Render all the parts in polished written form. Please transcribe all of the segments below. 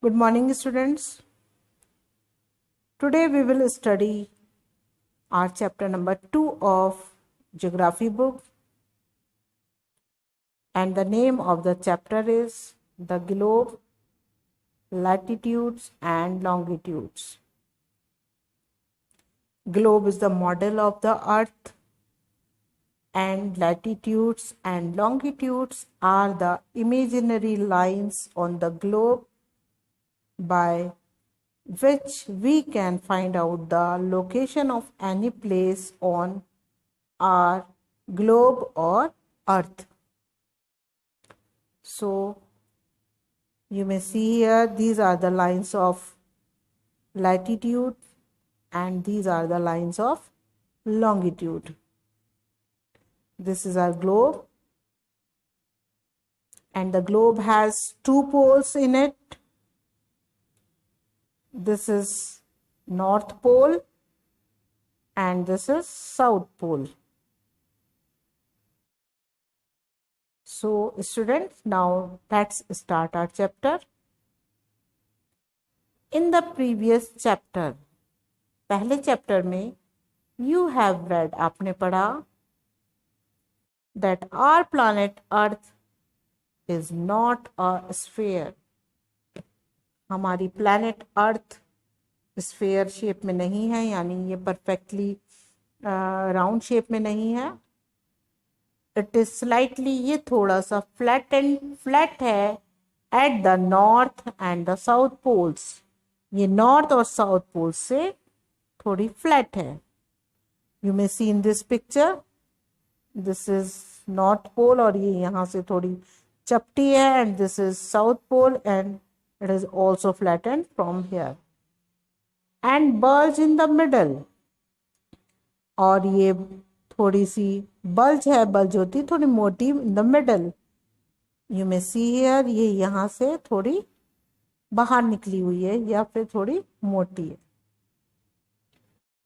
Good morning, students. Today we will study our chapter number 2 of Geography book, and the name of the chapter is The Globe, Latitudes and Longitudes. Globe is the model of the earth, and latitudes and longitudes are the imaginary lines on the globe by which we can find out the location of any place on our globe or earth. So you may see here, these are the lines of latitude and these are the lines of longitude. This is our globe, and the globe has two poles in it. This is North Pole and this is South Pole. So students, now let's start our chapter. In the previous chapter, पहले chapter में you have read, आपने पढ़ा that our planet Earth is not a sphere. हमारी planet Earth sphere shape में नहीं है, यानी ये परफेक्टली राउंड शेप में नहीं है. इट इज स्लाइटली, ये थोड़ा सा फ्लैट है at the north and the south poles. ये नॉर्थ और साउथ पोल्स से थोड़ी फ्लैट है. You may see in this picture, this is north pole और ये यहाँ से थोड़ी चपटी है, and this is south pole and it is also flattened from here and bulge in the middle. और ये थोड़ी सी bulge है, bulge होती है थोड़ी मोटी in the middle. You may see here, ये यहाँ से थोड़ी बाहर निकली हुई है या फिर थोड़ी मोटी है.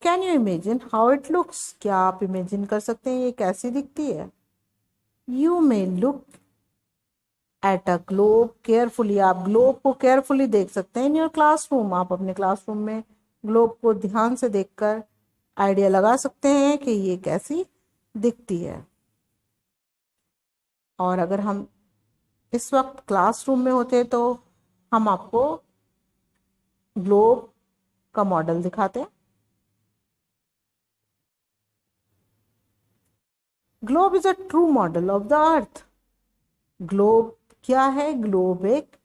Can you imagine how it looks? क्या आप इमेजिन कर सकते हैं ये कैसी दिखती है? You may look at a globe carefully. आप ग्लोब को केयरफुली देख सकते हैं इन योर क्लासरूम. आप अपने क्लासरूम में ग्लोब को ध्यान से देखकर आइडिया लगा सकते हैं कि ये कैसी दिखती है. और अगर हम इस वक्त क्लासरूम में होते तो हम आपको ग्लोब का मॉडल दिखाते. Globe is a true model of the earth. Globe क्या है? ग्लोब एक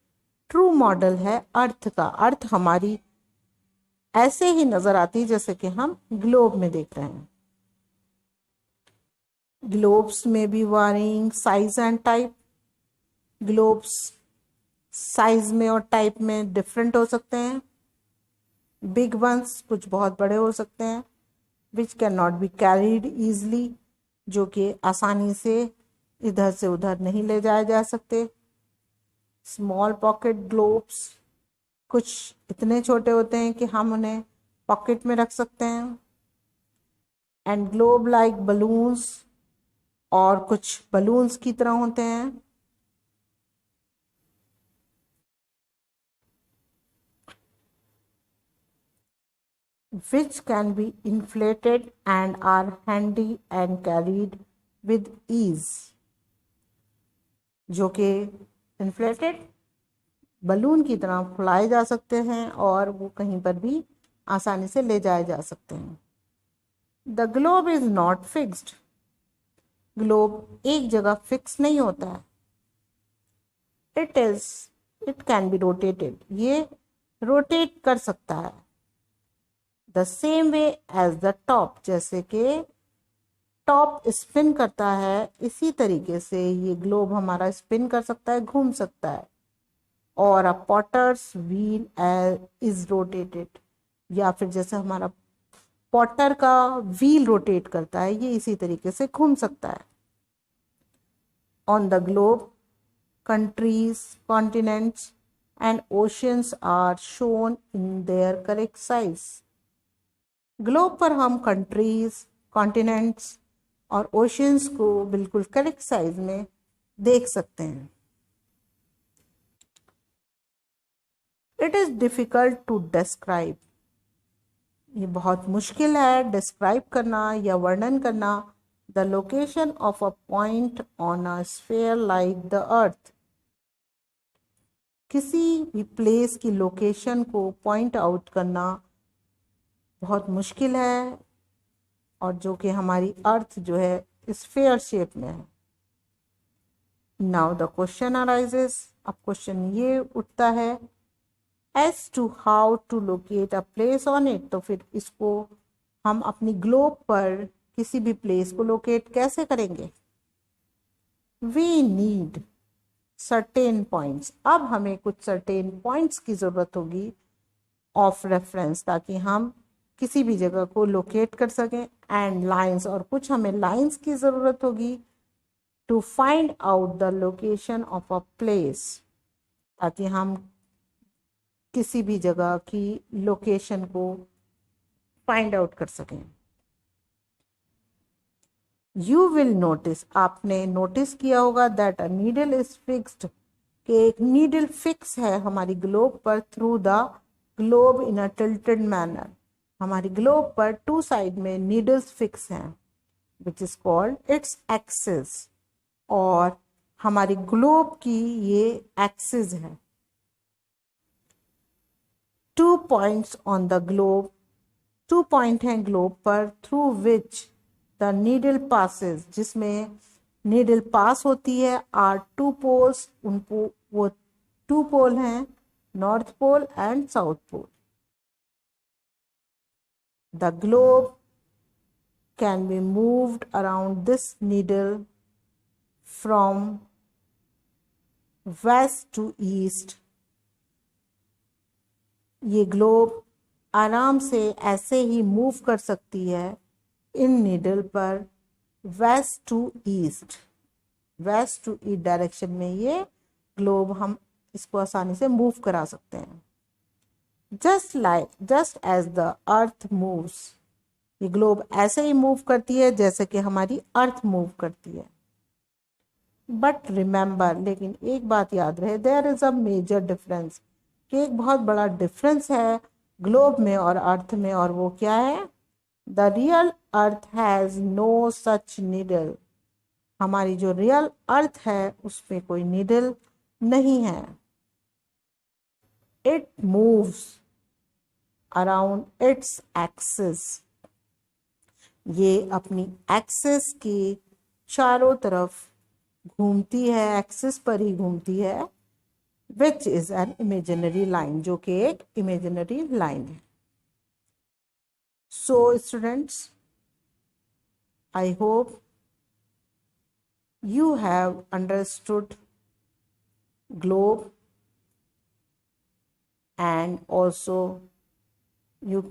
ट्रू मॉडल है अर्थ का. अर्थ हमारी ऐसे ही नजर आती है जैसे कि हम ग्लोब में देख रहे हैं. ग्लोब्स में भी varying size and type. Gloves size में और टाइप में डिफरेंट हो सकते हैं. बिग वंस कुछ बहुत बड़े हो सकते हैं, which can not be carried easily, जो कि आसानी से इधर से उधर नहीं ले जाए जा सकते. स्मॉल पॉकेट ग्लोब्स कुछ इतने छोटे होते हैं कि हम उन्हें पॉकेट में रख सकते हैं. एंड ग्लोब लाइक बलून्स, और कुछ बलून्स की तरह होते हैं. which can be inflated and are handy and carried with ease. जो कि inflated बलून की तरह फुलाए जा सकते हैं और वो कहीं पर भी आसानी से ले जाए जा सकते हैं. The globe is not fixed. Globe एक जगह फिक्स नहीं होता है. It can be rotated. ये रोटेट कर सकता है. The same way as the top, जैसे कि टॉप स्पिन करता है, इसी तरीके से ये ग्लोब हमारा स्पिन कर सकता है, घूम सकता है. और अ पॉटर्स व्हील इज रोटेटेड, या फिर जैसे हमारा पॉटर का व्हील रोटेट करता है, ये इसी तरीके से घूम सकता है. On the globe countries, continents and oceans are shown in their correct size. Globe पर हम कंट्रीज, कॉन्टिनेंट्स और ओशियंस को बिल्कुल करेक्ट साइज में देख सकते हैं. It is difficult to describe. ये बहुत मुश्किल है डिस्क्राइब करना या वर्णन करना the location of a point on a sphere like the earth. किसी भी प्लेस की लोकेशन को पॉइंट आउट करना बहुत मुश्किल है और जो कि हमारी अर्थ जो है स्फीयर शेप में है। नाउ द क्वेश्चन अराइजेस, अब क्वेश्चन ये उठता है as to how to locate a place on it. तो फिर इसको हम अपनी ग्लोब पर किसी भी प्लेस को लोकेट कैसे करेंगे? We need certain points. अब हमें कुछ सर्टेन पॉइंट्स की ज़रूरत होगी ऑफ रेफरेंस, ताकि हम किसी भी जगह को लोकेट कर सकें। एंड लाइंस, और कुछ हमें लाइंस की ज़रूरत होगी to find out the location of a place, ताकि हम किसी भी जगह की लोकेशन को फाइंड आउट कर सकें। यू विल नोटिस, आपने नोटिस किया होगा that a needle is fixed, कि एक नीडल फिक्स है हमारी ग्लोब पर through the globe in a tilted manner. हमारी ग्लोब पर टू साइड में नीडल्स फिक्स हैं which is called its axis, और हमारी ग्लोब की ये एक्सिस है। Two points on the globe, two point हैं ग्लोब पर through which the needle passes, जिसमें नीडल पास होती है। आर टू पोल्स, उनको वो टू पोल हैं, north pole and south pole. The globe can be moved around this needle from west to east. ये globe आराम से ऐसे ही मूव कर सकती है इन नीडल पर west to east, west to east direction में ये ग्लोब हम इसको आसानी से मूव करा सकते हैं। Just as the earth moves, ये ग्लोब ऐसे ही मूव करती है जैसे कि हमारी अर्थ मूव करती है। बट रिमेंबर, लेकिन एक बात याद रहे, there is a major difference, कि एक बहुत बड़ा डिफरेंस है ग्लोब में और अर्थ में, और वो क्या है? The real earth has no such needle. हमारी जो रियल अर्थ है उसमें कोई नीडल नहीं है। It moves around its axis, ये अपनी एक्सिस के चारों तरफ घूमती है, एक्सिस पर ही घूमती है। Which is an imaginary line, जो कि एक इमेजिनरी लाइन है। So students, I hope you have understood globe, and also you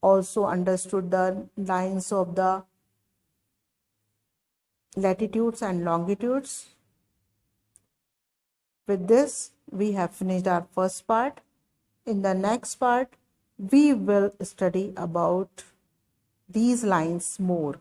also understood the lines of the latitudes and longitudes. With this, we have finished our first part. In the next part, we will study about these lines more.